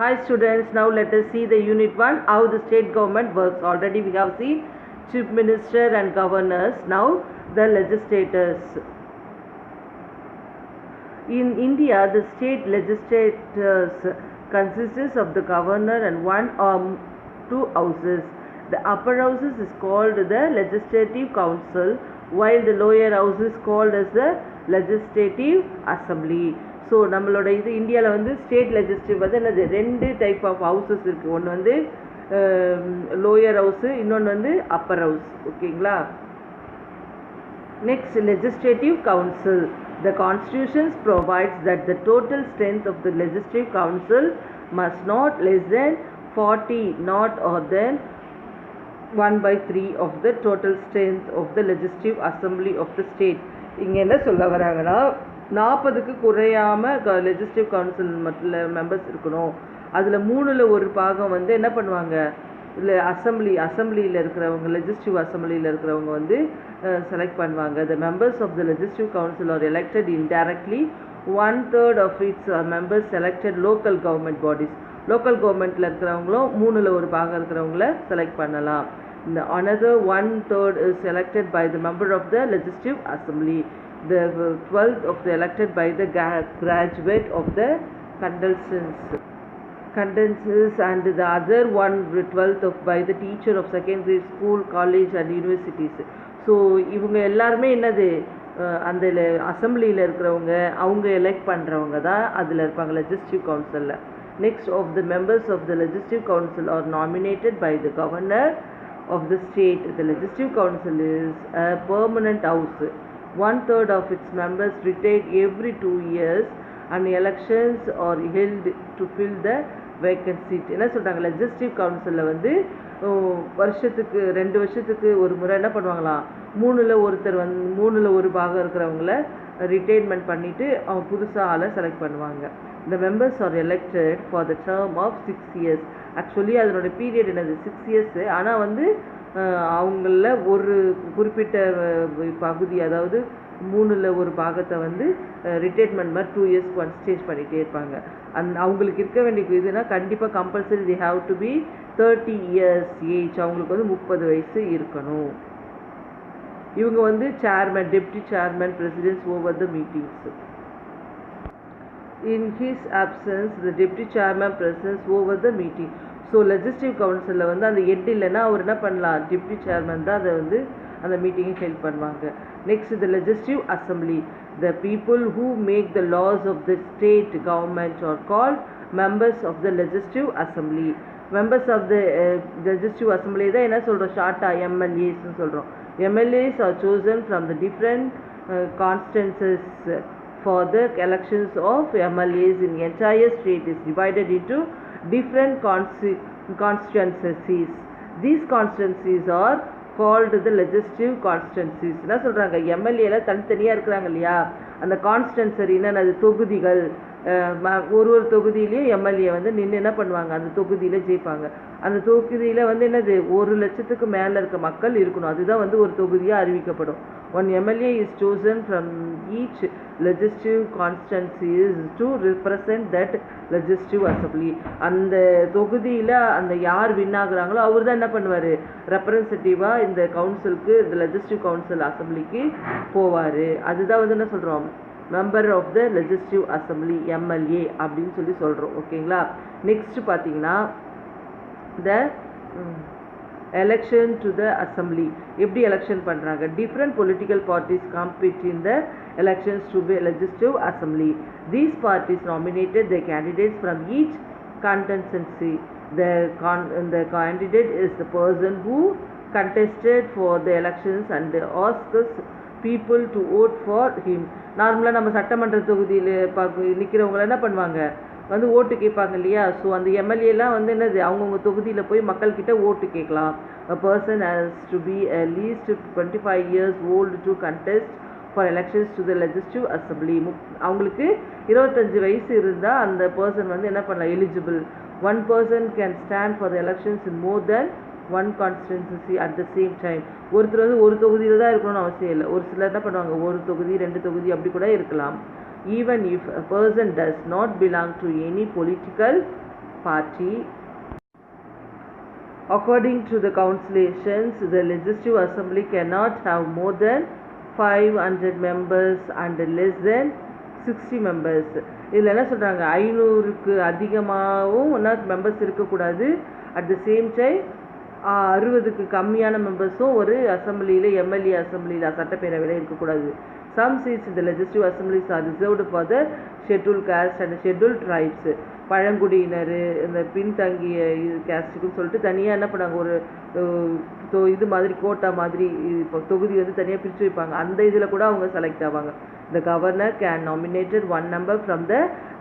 Hi students, now let us see the unit 1, how the state government works. Already we have seen chief minister and governors, now the legislators. In India, the state legislators consists of the governor and one or two houses. The upper house is called the legislative council, while the lower house is called as the legislative assembly. So நம்மளோட இது இந்தியாவில் வந்து state legislative வந்து என்னது ரெண்டு type of houses இருக்குது. ஒன்று வந்து லோயர் ஹவுஸு, இன்னொன்று வந்து அப்பர் ஹவுஸ். ஓகேங்களா? Next legislative council. The Constitution provides that the total strength of the legislative council must not less than 40, not or than 1/3 of the total strength of the legislative assembly of the state. இங்கே என்ன சொல்ல வராங்கன்னா 40க்கு குறையாமல் legislative council members இருக்கணும். அதில் 3ல் 1 பாகம் வந்து என்ன பண்ணுவாங்க, இல்லை அசம்பிளியில் இருக்கிறவங்க, லெஜிஸ்லேட்டிவ் அசம்பிளியில் இருக்கிறவங்க வந்து செலக்ட் பண்ணுவாங்க. The members of the legislative council are elected indirectly. 1/3 of its members selected local government bodies. Local கவர்மெண்ட்டில் இருக்கிறவங்களும் 3ல் 1 பாகம் இருக்கிறவங்கள செலக்ட் பண்ணலாம். The another 1/3 is selected by the member of the legislative assembly. The 12th of the elected by the graduate of the condenses and the other 1/12 of by the teacher of secondary school, college and universities. So இவங்க எல்லாருமே என்னது, அந்த அசம்பிளியில் இருக்கிறவங்க, அவங்க elect பண்ணுறவங்க தான் அதில் இருப்பாங்க லெஜிஸ்லேட்டிவ் கவுன்சிலில். Next of the members of the legislative council are nominated by the governor of the state. The legislative council is a permanent house. 1/3 of its members rotate every 2 years and elections are held to fill the vacant seat. என்ன சொல்கிறாங்க, legislative கவுன்சிலில் வந்து வருஷத்துக்கு 2 வருஷத்துக்கு ஒரு முறை என்ன பண்ணுவாங்களாம், 3ல் 1 பாகம் இருக்கிறவங்கள ரிட்டைர்மெண்ட் பண்ணிவிட்டு அவங்க புதுசாக ஆளை செலக்ட் பண்ணுவாங்க. The members are elected for the term of 6 years. Actually அதனோட பீரியட் என்னது 6 years. ஆனால் வந்து அவங்கள ஒரு குறிப்பிட்ட பகுதி, அதாவது 3ல் 1 பாகத்தை வந்து ரிட்டைர்மெண்ட் மாதிரி 2 இயர்ஸ்க்கு ஒன்ஸ் சேஞ்ச் பண்ணிகிட்டே இருப்பாங்க. அவங்களுக்கு இருக்க வேண்டிய இதுனா கண்டிப்பாக compulsory they have to be 30 years age. அவங்களுக்கு வந்து 30 வயசு இருக்கணும். இவங்க வந்து chairman, deputy chairman, president's over the meetings. In his absence, the deputy chairman presents over the meeting. So legislative கவுன்சிலில் வந்து அந்த ஹெட் இல்லைன்னா அவர் என்ன பண்ணலாம், டெப்டி சேர்மன் தான் அதை வந்து அந்த மீட்டிங்கை ஹெல்ப் பண்ணுவாங்க. Next the legislative assembly. The people who make the laws of the state government are called members of the legislative assembly. Members of the legislative assembly தான் என்ன சொல்கிறோம், ஷார்ட்டாக எம்எல்ஏஸ்ன்னு சொல்கிறோம். MLAs are chosen from the different constituencies. For the elections of MLAs in the entire state is divided into different constituencies. These constituencies are called the legislative constituencies. என்ன சொல்கிறாங்க, எம்எல்ஏல தனித்தனியாக இருக்கிறாங்க இல்லையா, அந்த கான்ஸ்டன்சரின்னா அது தொகுதிகள். ஒரு தொகுதியிலையும் எம்எல்ஏ வந்து நின்று என்ன பண்ணுவாங்க, அந்த தொகுதியில் ஜெயிப்பாங்க. அந்த தொகுதியில் வந்து என்னது 1 லட்சத்துக்கு மேலே இருக்க மக்கள் இருக்கணும். அதுதான் வந்து ஒரு தொகுதியாக அறிவிக்கப்படும். 1 MLA is chosen from each legislative constituency to represent that legislative assembly. அந்த தொகுதியில் அந்த யார் வின் ஆகுறாங்களோ அவர் தான் என்ன பண்ணுவார், ரெப்ரசன்டேட்டிவாக இந்த கவுன்சிலுக்கு, இந்த லெஜிஸ்லேட்டிவ் கவுன்சில் அசம்பிளிக்கு போவார். அதுதான் வந்து என்ன சொல்கிறோம், member of the legislative assembly, MLA அப்படின்னு சொல்லி சொல்கிறோம். ஓகேங்களா? நெக்ஸ்ட் பார்த்தீங்கன்னா the election to the assembly. எப்படி எலெக்ஷன் பண்ணுறாங்க, different political parties compete in the elections to be legislative assembly. These parties nominated the candidates from each constituency. The candidate is the person who contested for the elections and asks people to vote for him. நார்மலாக நம்ம சட்டமன்ற தொகுதியில் நிற்கிறவங்கள என்ன பண்ணுவாங்க, வந்து ஓட்டு கேட்பாங்க இல்லையா. ஸோ அந்த எம்எல்ஏலாம் வந்து என்னது, அவங்கவுங்க தொகுதியில் போய் மக்கள்கிட்ட ஓட்டு கேட்கலாம். A person has to be at least 25 years old to contest for elections to the legislative assembly. அவங்களுக்கு 25 வயசு இருந்தால் அந்த பர்சன் வந்து என்ன பண்ணலாம், eligible. 1 person can stand for the elections in more than 1 constituency at the same time. ஒருத்தர் வந்து ஒரு தொகுதியில் தான் இருக்கணும்னு அவசியம் இல்லை. ஒரு சிலர் என்ன பண்ணுவாங்க, 1 தொகுதி 2 தொகுதி அப்படி கூட இருக்கலாம். Even if a person does not belong to any political party. According to the councilations, the Legislative Assembly cannot have more than 500 members and less than 60 members. இதில் என்ன சொல்கிறாங்க, 500க்கு அதிகமாகவும் ஒன்றா மெம்பர்ஸ் இருக்கக்கூடாது. அட் த சேம் டைம் 60க்கு கம்மியான மெம்பர்ஸும் ஒரு அசம்பிளியில், MLA அசம்பிளியில், சட்டப்பேரவையில் இருக்கக்கூடாது. Some seats in the legislative assemblies are reserved for the scheduled caste and scheduled tribes. பழங்குடியினர், இந்த பின்தங்கிய கேஸ்ட்டுக்குன்னு சொல்லிட்டு தனியாக என்ன பண்ணாங்க, ஒரு இது மாதிரி கோட்டா மாதிரி இப்போ தொகுதி வந்து தனியாக பிரித்து வைப்பாங்க. அந்த இதில் கூட அவங்க செலக்ட் ஆவாங்க. The governor can nominated one member from the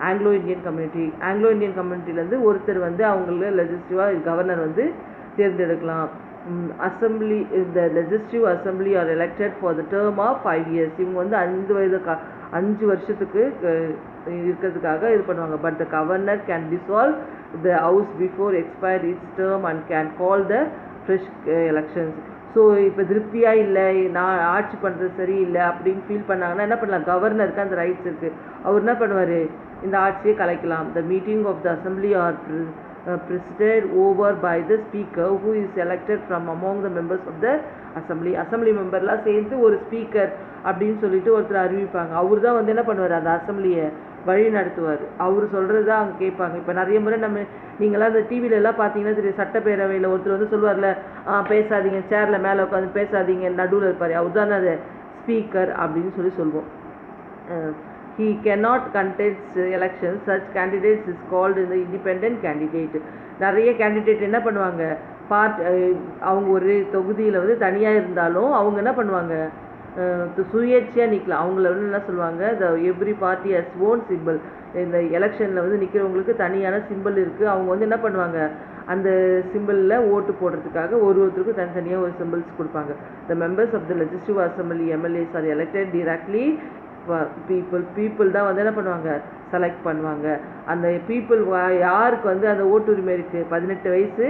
Anglo-Indian community. Anglo-Indian communityலேருந்து ஒருத்தர் வந்து அவங்கள லெஜிஸ்டிவாக கவர்னர் வந்து தேர்ந்தெடுக்கலாம். அசம்பிளி, இந்த legislative assembly are elected for the term of 5 years. இவங்க வந்து 5 வருஷத்துக்கு இருக்கிறதுக்காக இது பண்ணுவாங்க. But the governor can dissolve the house before expire its term and can call the fresh elections. So இப்போ திருப்தியாக இல்லை, நான் ஆட்சி பண்ணுறது சரியில்லை அப்படின்னு ஃபீல் பண்ணாங்கன்னா என்ன பண்ணலாம், கவர்னருக்கு அந்த ரைட்ஸ் இருக்குது. அவர் என்ன பண்ணுவார், இந்த ஆட்சியை கலைக்கலாம். The meeting of the assembly are presided over by the speaker who is elected from among the members of the assembly. Assembly மெம்பர்லாம் சேர்ந்து ஒரு ஸ்பீக்கர் அப்படின்னு சொல்லிட்டு ஒருத்தர் அறிவிப்பாங்க. அவர் தான் வந்து என்ன பண்ணுவார், அந்த அசம்பிளியை வழி நடத்துவார். அவர் சொல்கிறது தான் அவங்க கேட்பாங்க. இப்போ நிறைய முறை நீங்களாம் அந்த டிவிலெல்லாம் பார்த்தீங்கன்னா தெரியும், சட்டப்பேரவையில் ஒருத்தர் வந்து சொல்லுவார்ல, பேசாதீங்க, சேரில் மேலே உட்காந்து பேசாதீங்க, நடுவில் இருப்பார், அவர் தான் அது ஸ்பீக்கர் அப்படின்னு சொல்லுவோம். He cannot contest elections. Such candidates is called the independent candidate. நிறைய கேண்டிடேட் என்ன பண்ணுவாங்க, அவங்க ஒரு தொகுதியில் வந்து தனியாக இருந்தாலும் அவங்க என்ன பண்ணுவாங்க, சுயேட்சையாக நிற்கலாம். அவங்கள வந்து என்ன சொல்லுவாங்க, the every party has own simple. இந்த எலெக்ஷனில் வந்து நிற்கிறவங்களுக்கு தனியான சிம்பிள் இருக்குது. அவங்க வந்து என்ன பண்ணுவாங்க, அந்த சிம்பிளில் ஓட்டு போடுறதுக்காக ஒருத்தருக்கும் தனித்தனியாக ஒரு சிம்பிள்ஸ் கொடுப்பாங்க. The members of the legislative assembly MLAs are elected directly. People தான் வந்து என்ன பண்ணுவாங்க, செலக்ட் பண்ணுவாங்க. அந்த பீப்புள் யாருக்கு வந்து அந்த ஓட்டு உரிமை இருக்குது, 18 வயசு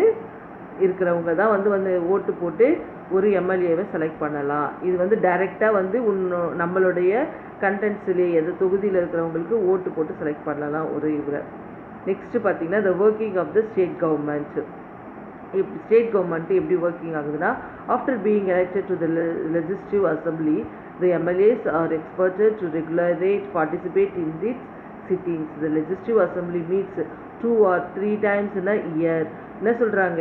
இருக்கிறவங்க தான் வந்து ஓட்டு போட்டு ஒரு எம்எல்ஏவை செலக்ட் பண்ணலாம். இது வந்து டைரெக்டாக வந்து நம்மளுடைய கண்டென்ட்ஸ்லேயே எந்த தொகுதியில் இருக்கிறவங்களுக்கு ஓட்டு போட்டு செலக்ட் பண்ணலாம் ஒரு இவரை. நெக்ஸ்ட்டு பார்த்தீங்கன்னா the working of the state government. State government எப்படி ஒர்க்கிங் ஆகுதுன்னா, after being elected to the legislative assembly, the MLAs are expected to regularly participate in its sittings. The legislative assembly meets 2 or 3 times in a year. என்ன சொல்கிறாங்க,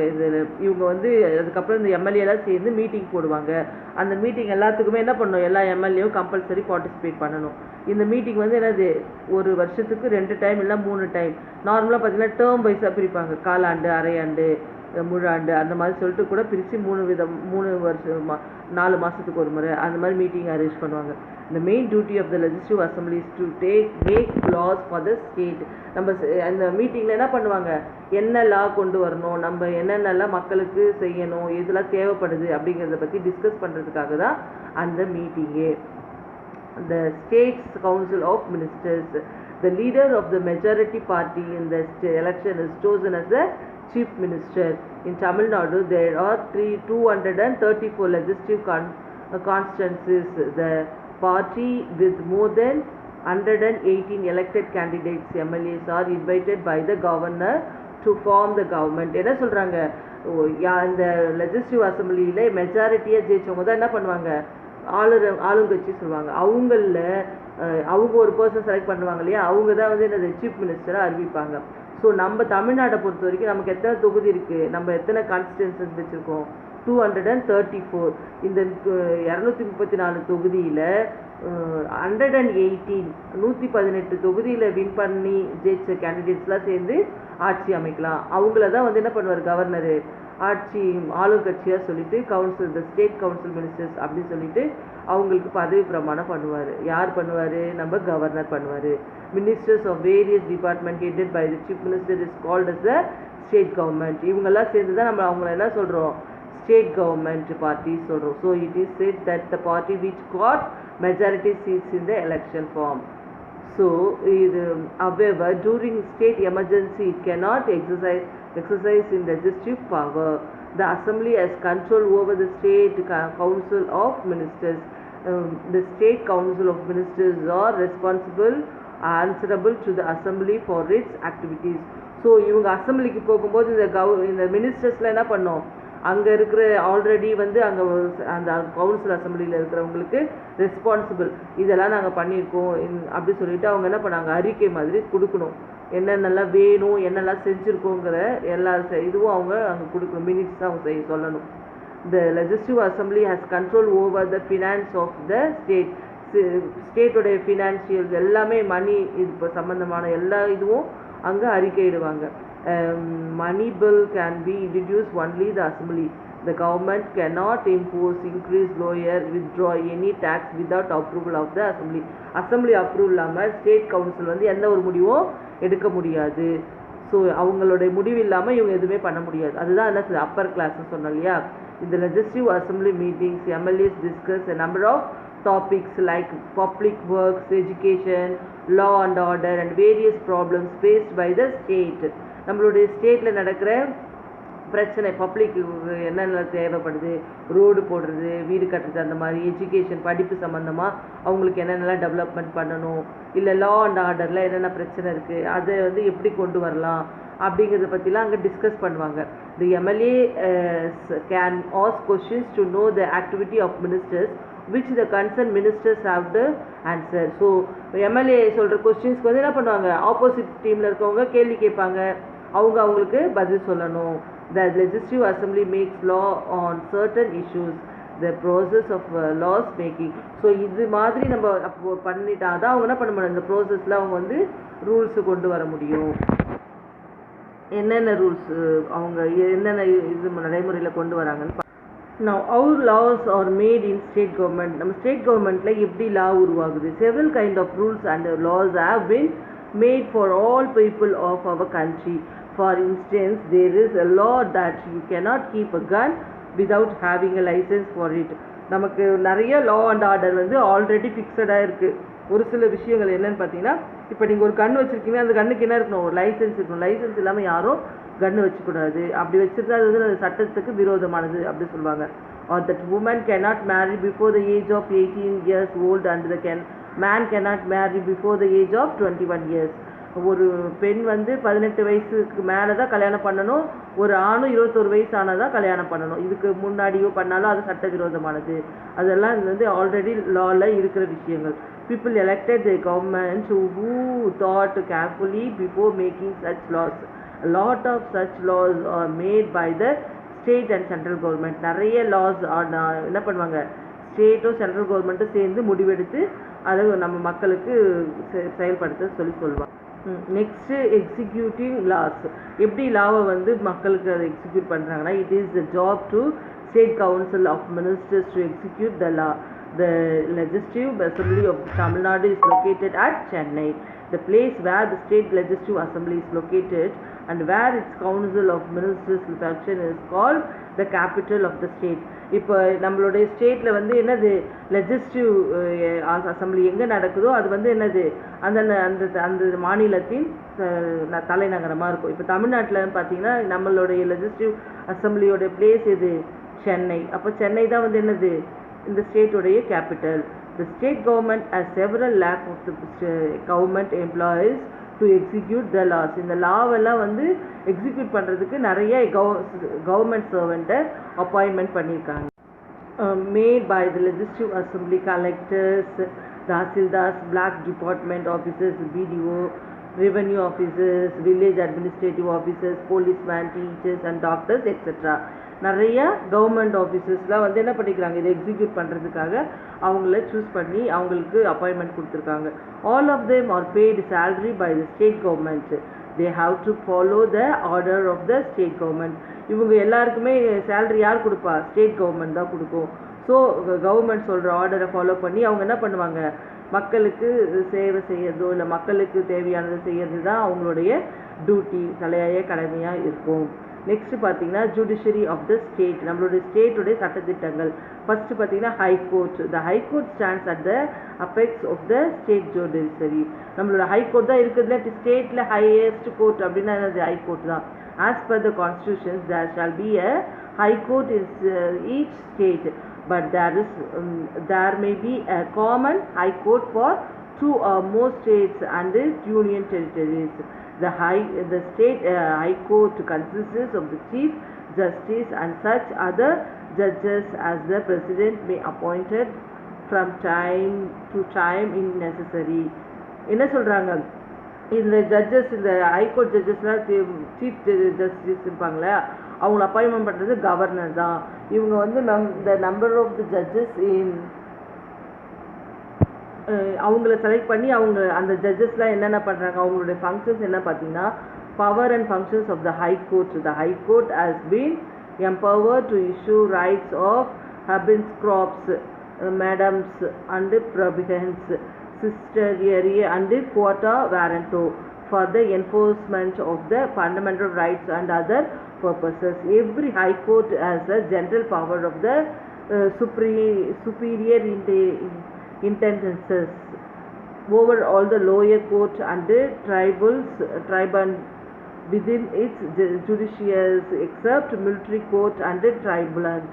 இவங்க வந்து அதுக்கப்புறம் இந்த எம்எல்ஏலாம் சேர்ந்து meeting போடுவாங்க. அந்த மீட்டிங் எல்லாத்துக்குமே என்ன பண்ணணும், எல்லா எம்எல்ஏவும் கம்பல்சரி பார்ட்டிசிபேட் பண்ணணும். இந்த மீட்டிங் வந்து என்னது, ஒரு வருஷத்துக்கு 2 டைம் இல்லை 3 டைம். நார்மலாக பார்த்தீங்கன்னா டேர்ம் வைஸாக பிரிப்பாங்க, காலாண்டு, அரையாண்டு, முழாண்டு, அந்த மாதிரி சொல்லிட்டு கூட பிரித்து 3 வருஷம் 4 மாதத்துக்கு ஒரு முறை அந்த மாதிரி மீட்டிங் அரேஞ்ச் பண்ணுவாங்க. The main duty of the legislative assembly is to make laws for the state. நம்ம அந்த மீட்டிங்கில் என்ன பண்ணுவாங்க, என்ன லா கொண்டு வரணும், நம்ம என்னென்னலாம் மக்களுக்கு செய்யணும், இதெல்லாம் தேவைப்படுது அப்படிங்கிறத பற்றி டிஸ்கஸ் பண்ணுறதுக்காக தான் அந்த மீட்டிங்கே. The States Council of Ministers. The leader of the majority party in the election is chosen as the Chief Minister. In Tamil Nadu, there are 234 legislative constituencies. The party with more than 118 elected candidates, MLAs, are invited by the governor to form the government. என்ன சொல்கிறாங்க, இந்த legislative அசம்பிளியில் மெஜாரிட்டியாக ஜெயிச்சவங்க தான் என்ன பண்ணுவாங்க, ஆளுங்கட்சி சொல்லுவாங்க. அவங்க ஒரு பர்சன் செலக்ட் பண்ணுவாங்க இல்லையா, அவங்க தான் வந்து என்னது சீஃப் மினிஸ்டராக அறிவிப்பாங்க. ஸோ நம்ம தமிழ்நாட்டை பொறுத்த வரைக்கும் நமக்கு எத்தனை தொகுதி இருக்குது, நம்ம எத்தனை கான்ஸ்டிட்யூன்சிஸ் வச்சுருக்கோம், 234. இந்த 234 தொகுதியில் 118 தொகுதியில் வின் பண்ணி ஜெயிச்ச கேண்டிடேட்ஸ்லாம் சேர்ந்து ஆட்சி அமைக்கலாம். அவங்கள தான் வந்து என்ன பண்ணுவார் கவர்னரு, ஆளுங்கட்சியாக சொல்லிட்டு council, the state council ministers அப்படின்னு சொல்லிட்டு அவங்களுக்கு பதவி பிரமாணம் பண்ணுவார். யார் பண்ணுவார், நம்ம கவர்னர் பண்ணுவார். Ministers of various department headed by the chief minister is called as the state government. இவங்கெல்லாம் சேர்ந்து தான் நம்ம அவங்கள என்ன சொல்கிறோம், ஸ்டேட் கவர்மெண்ட் பார்ட்டி சொல்கிறோம். So it is said that the party which got majority seats in the election form. So however, during state emergency it cannot exercise in legislative power. The assembly has control over the state council of ministers. The state council of ministers are answerable to the assembly for its activities. So இவங்க அசம்பிளிக்கு போகும்போது இந்த மினிஸ்டர்ஸ்லாம் என்ன பண்ணோம், அங்கே இருக்கிற already வந்து அங்கே அந்த கவுன்சில் அசம்பிளியில் இருக்கிறவங்களுக்கு ரெஸ்பான்சிபிள் இதெல்லாம் நாங்கள் பண்ணியிருக்கோம் அப்படி சொல்லிட்டு அவங்க என்ன பண்ணாங்க, அறிக்கை மாதிரி கொடுக்கணும், என்னென்னலாம் வேணும் என்னெல்லாம் செஞ்சுருக்கோங்கிற எல்லா இதுவும் அவங்க அங்கே கொடுக்கணும், மினிட்ஸ் தான் அவங்க சொல்லணும். The legislative assembly has control over the finance of the state. ஸ்டேட்டோடைய ஃபினான்ஷியல் எல்லாமே மணி இது இப்போ சம்மந்தமான எல்லா இதுவும் அங்கே அறிக்கையிடுவாங்க. Money bill can be introduced only the assembly. The government cannot impose, increase, lower, withdraw any tax without approval of the assembly. Assembly approval இல்லாமல் ஸ்டேட் கவுன்சில் வந்து எந்த ஒரு முடிவும் எடுக்க முடியாது. ஸோ அவங்களுடைய முடிவு இல்லாமல் இவங்க எதுவுமே பண்ண முடியாது. அதுதான் என்ன அப்பர் கிளாஸ்ன்னு சொன்னோம் இல்லையா. இந்த legislative assembly meetings, MLAs discuss a number of topics like public works, education, law and order and various problems faced by the state. நம்மளுடைய ஸ்டேட்டில் நடக்கிற பிரச்சனை, பப்ளிக்கு என்னென்ன தேவைப்படுது, ரோடு போடுறது, வீடு கட்டுறது, அந்த மாதிரி எஜுகேஷன் படிப்பு சம்மந்தமாக அவங்களுக்கு என்னென்னலாம் டெவலப்மெண்ட் பண்ணணும், இல்லை லா அண்ட் ஆர்டரில் என்னென்ன பிரச்சனை இருக்குது அதை வந்து எப்படி கொண்டு வரலாம் அப்படிங்கிறத பற்றிலாம் அங்கே டிஸ்கஸ் பண்ணுவாங்க. The MLA can ask questions to know the activity of ministers which the concerned ministers have the answer. So MLA சொல்கிற கொஸ்டின்ஸ்க்கு வந்து என்ன பண்ணுவாங்க, ஆப்போசிட் டீமில் இருக்கவங்க கேள்வி கேட்பாங்க, அவங்களுக்கு பதில் சொல்லணும். The legislative assembly makes law on certain issues, the process of laws making. So இது மாதிரி நம்ம அப்போ பண்ணிட்டா தான் அவங்க என்ன பண்ண முடியும், இந்த ப்ராசஸில் அவங்க வந்து ரூல்ஸு கொண்டு வர முடியும். என்னென்ன ரூல்ஸ் அவங்க என்னென்ன இது நடைமுறையில் கொண்டு வராங்கன்னு. Now how laws are made in state government. நம்ம ஸ்டேட் கவர்மெண்ட்டில் எப்படி லா உருவாகுது. Several kind of rules and laws have been made for all people of our country. For instance, there is a law that you cannot keep a gun without having a license for it. நமக்கு நிறைய law and order வந்து already ஃபிக்ஸடாக இருக்குது. ஒரு சில விஷயங்கள் என்னென்னு பார்த்தீங்கன்னா, இப்போ நீங்கள் ஒரு கன் வச்சுருக்கீங்கன்னா அந்த கண்ணுக்கு என்ன இருக்கணும், ஒரு லைசன்ஸ் இருக்கணும். லைசன்ஸ் இல்லாமல் யாரும் கன்று வச்சுக்கூடாது. அப்படி வச்சுருந்தா அது வந்து அந்த சட்டத்துக்கு விரோதமானது அப்படி சொல்லுவாங்க. Or that woman cannot marry before the age of 18 years old and the man cannot marry before the age of 21 years. ஒரு பெண் வந்து 18 வயசுக்கு மேலே தான் கல்யாணம் பண்ணணும், ஒரு ஆணும் 21 வயசு ஆனால் தான் கல்யாணம் பண்ணணும். இதுக்கு முன்னாடியோ பண்ணாலும் அது சட்டவிரோதமானது. அதெல்லாம் இது வந்து ஆல்ரெடி லாவில் இருக்கிற விஷயங்கள். People elected the government who thought carefully before making such laws. A lot of such laws are made by the state and central government. நிறைய laws என்ன பண்ணுவாங்க, ஸ்டேட்டும் சென்ட்ரல் கவர்மெண்ட்டும் சேர்ந்து முடிவெடுத்து அதை நம்ம மக்களுக்கு செயல்படுத்த சொல்லுவாங்க. Next executing laws. எப்படி லாவை வந்து மக்களுக்கு அதை எக்ஸிக்யூட் பண்ணுறாங்கன்னா, it is the job to state council of ministers to execute the law. The legislative assembly of Tamil Nadu is located at Chennai. The place where the state legislative assembly is located and where its council of ministers function is called the capital of the state. இப்போ நம்மளுடைய ஸ்டேட்டில் வந்து என்னது legislative assembly எங்கே நடக்குதோ அது வந்து என்னது அந்த அந்த அந்த மாநிலத்தின் தலைநகரமாக இருக்கும். இப்போ தமிழ்நாட்டில் பார்த்தீங்கன்னா நம்மளுடைய லெஜிஸ்டிவ் அசம்பிளியோட பிளேஸ் எது, சென்னை. அப்போ சென்னை தான் வந்து என்னது இந்த ஸ்டேட்டுடைய capital. The state government has several lakh of the government employees to execute the laws. இந்த லாவெல்லாம் வந்து எக்ஸிக்யூட் பண்ணுறதுக்கு நிறைய கவர்மெண்ட் சர்வெண்ட்டை அப்பாயின்மெண்ட் பண்ணியிருக்காங்க. Made by the legislative assembly, collectors, tahsildars, black department officers, BDO, revenue officers, village administrative officers, policemen, teachers and doctors etc. நிறைய government ஆஃபீஸர்ஸ்லாம் வந்து என்ன பண்ணிக்கிறாங்க, இதை எக்ஸிக்யூட் பண்ணுறதுக்காக அவங்கள சூஸ் பண்ணி அவங்களுக்கு அப்பாயின்மெண்ட் கொடுத்துருக்காங்க. All of them are paid salary by the state government. They have to follow the order of the state government. இவங்க எல்லாருக்குமே சேலரி யார் கொடுப்பா, ஸ்டேட் கவர்மெண்ட் தான் கொடுக்கும். ஸோ கவர்மெண்ட் சொல்கிற ஆர்டரை ஃபாலோ பண்ணி அவங்க என்ன பண்ணுவாங்க, மக்களுக்கு சேவை செய்யறதோ இல்லை மக்களுக்கு தேவையானதை செய்யறது தான் அவங்களுடைய டியூட்டி, தலையாய கடமையாக இருக்கும். நெக்ஸ்ட் பார்த்தீங்கன்னா ஜுடிஷரி ஆஃப் த ஸ்டேட். நம்மளுடைய ஸ்டேட்டுடைய சட்டத்திட்டங்கள். ஃபர்ஸ்ட் பார்த்தீங்கன்னா high court. The high court stands at the apex of the state judiciary. நம்மளோட ஹைகோர்ட் தான் இருக்கிறதுல ஸ்டேட்டில் ஹையஸ்ட் கோர்ட் அப்படின்னா என்னது, ஹைகோர்ட் தான். As per the constitutions there shall be a high court is each state, but there may be a common high court for two or more states and union territories. The state high court consists of the chief justice and such other judges as the president may appointed from time to time in necessary. என்ன சொல்றாங்க, இந்த judges, இந்த high court ஜட்ஜஸ்லாம் chief justice இருப்பாங்களே, அவங்கள appointment பண்ணுறது governor தான். இவங்க வந்து the number of the judges in அவங்கள செலக்ட் பண்ணி அவங்க அந்த ஜட்ஜஸ்லாம் என்னென்ன பண்ணுறாங்க, அவங்களுடைய ஃபங்க்ஷன்ஸ் என்ன பார்த்தீங்கன்னா, power and functions of the high court. The high court has been empowered to issue rights of habeas corpus, madams and provisions, sisterary and quota warranto for the enforcement of the fundamental rights and other purposes. Every high court has a general power of the superior intendances over all the lower court and tribunals within its judiciaries except military court and tribunals.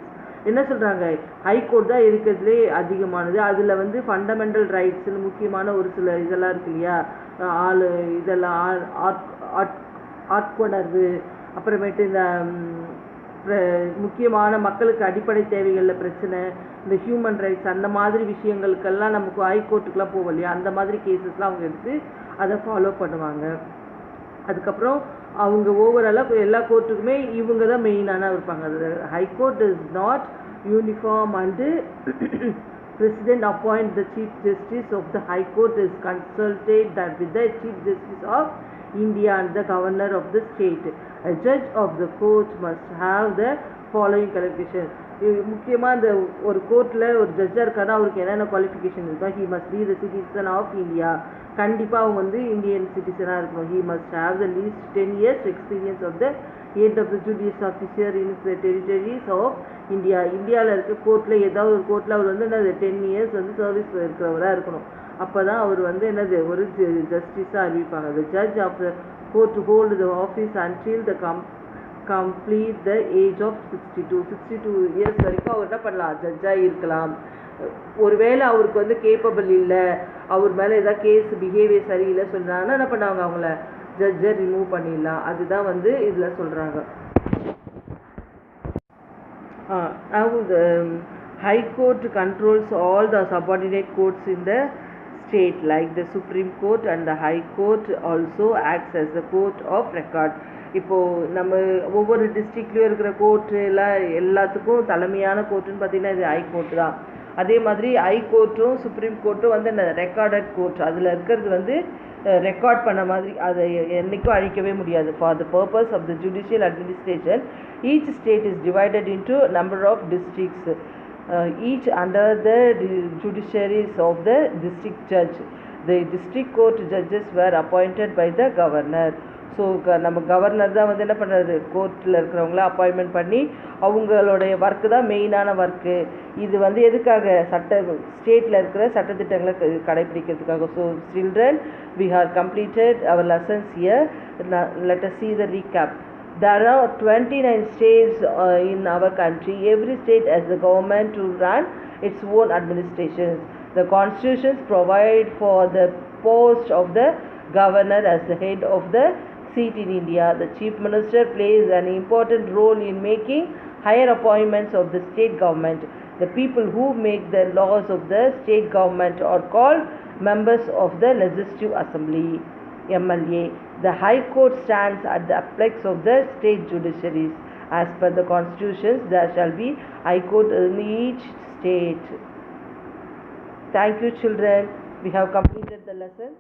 என்ன சொல்கிறாங்க, high court தான் இருக்கிறதுலே அதிகமானது. அதில் வந்து fundamental ரைட்ஸ்னு முக்கியமான ஒரு சில இதெல்லாம் இருக்கு இல்லையா, இதெல்லாம் ஆட்கொணர்வு, அப்புறமேட்டு இந்த முக்கியமான மக்களுக்கு அடிப்படை தேவைகளில் பிரச்சனை, இந்த ஹியூமன் ரைட்ஸ், அந்த மாதிரி விஷயங்களுக்கெல்லாம் நமக்கு ஹைகோர்ட்டுக்கெலாம் போவோம் இல்லையா, அந்த மாதிரி கேசஸ்லாம் அவங்க எடுத்து அதை ஃபாலோ பண்ணுவாங்க. அதுக்கப்புறம் அவங்க ஓவராலாக எல்லா கோர்ட்டுக்குமே இவங்க தான் மெயினான இருப்பாங்க. High court is not uniform and President appoint the Chief Justice of the High Court is consulted that with the Chief Justice of India and the Governor of the state. A judge of the court must have the following qualifications. முக்கியமாக இந்த ஒரு கோர்ட்டில் ஒரு ஜட்ஜாக இருக்காருன்னா அவருக்கு என்னென்ன qualification இருக்கும், he must be the citizen of India. கண்டிப்பாக அவங்க வந்து இந்தியன் சிட்டிசனாக இருக்கணும். he must have the least 10 years experience of the head of the judicial officer in the territories of India. இந்தியாவில் இருக்க கோர்ட்டில் ஏதாவது ஒரு கோர்ட்டில் அவர் வந்து என்னது 10 years வந்து சர்வீஸில் இருக்கிறவராக இருக்கணும். அப்போ தான் அவர் வந்து என்னது ஒரு ஜஸ்டிஸாக அறிவிப்பாங்க. the judge of the court to hold the office until the complete the age of 62 years வரைக்கும் அவர் என்ன பண்ணலாம், ஜட்ஜாக இருக்கலாம். ஒருவேளை அவருக்கு வந்து கேப்பபிள் இல்லை, அவர் மேலே ஏதாவது கேஸ் பிஹேவியர் சரியில்லை சொல்கிறாங்கன்னா என்ன பண்ணாங்க, அவங்கள ஜட்ஜை ரிமூவ் பண்ணிடலாம். அதுதான் வந்து இதில் சொல்கிறாங்க. Now the High Court controls all the subordinate courts in the state like the Supreme Court, and the High Court also acts as the court of record. இப்போது நம்ம ஒவ்வொரு டிஸ்ட்ரிக்ட்லேயும் இருக்கிற கோர்ட்டு எல்லாத்துக்கும் தலைமையான கோர்ட்டுன்னு பார்த்திங்கன்னா இது ஹை கோர்ட்டு தான். அதே மாதிரி ஹை கோர்ட்டும் சுப்ரீம் கோர்ட்டும் வந்து இந்த ரெக்கார்டட் கோர்ட், அதில் இருக்கிறது வந்து ரெக்கார்ட் பண்ண மாதிரி அதை என்றைக்கும் அழிக்கவே முடியாது. For the purpose of the judicial administration each state is divided into number of districts each under the judiciaries of the district judge. The district court judges were appointed by the governor. So நம்ம governor தான் வந்து என்ன பண்ணுறது, கோர்ட்டில் இருக்கிறவங்கள appointment பண்ணி அவங்களுடைய work தான் மெயினான ஒர்க்கு. இது வந்து எதுக்காக, ஸ்டேட்டில் இருக்கிற சட்டத்திட்டங்களை கடைபிடிக்கிறதுக்காக. So children, we have completed our lessons here. Let us see the recap. There are 29 states in our country. Every state has the government to run its own administrations. The constitutions provide for the post of the governor as the head of the seat in India. The chief minister plays an important role in making higher appointments of the state government. The people who make the laws of the state government are called members of the legislative assembly, MLA. The High Court stands at the apex of the state judiciaries. As per the constitutions, there shall be High Court in each state. Thank you, children. We have completed the lesson.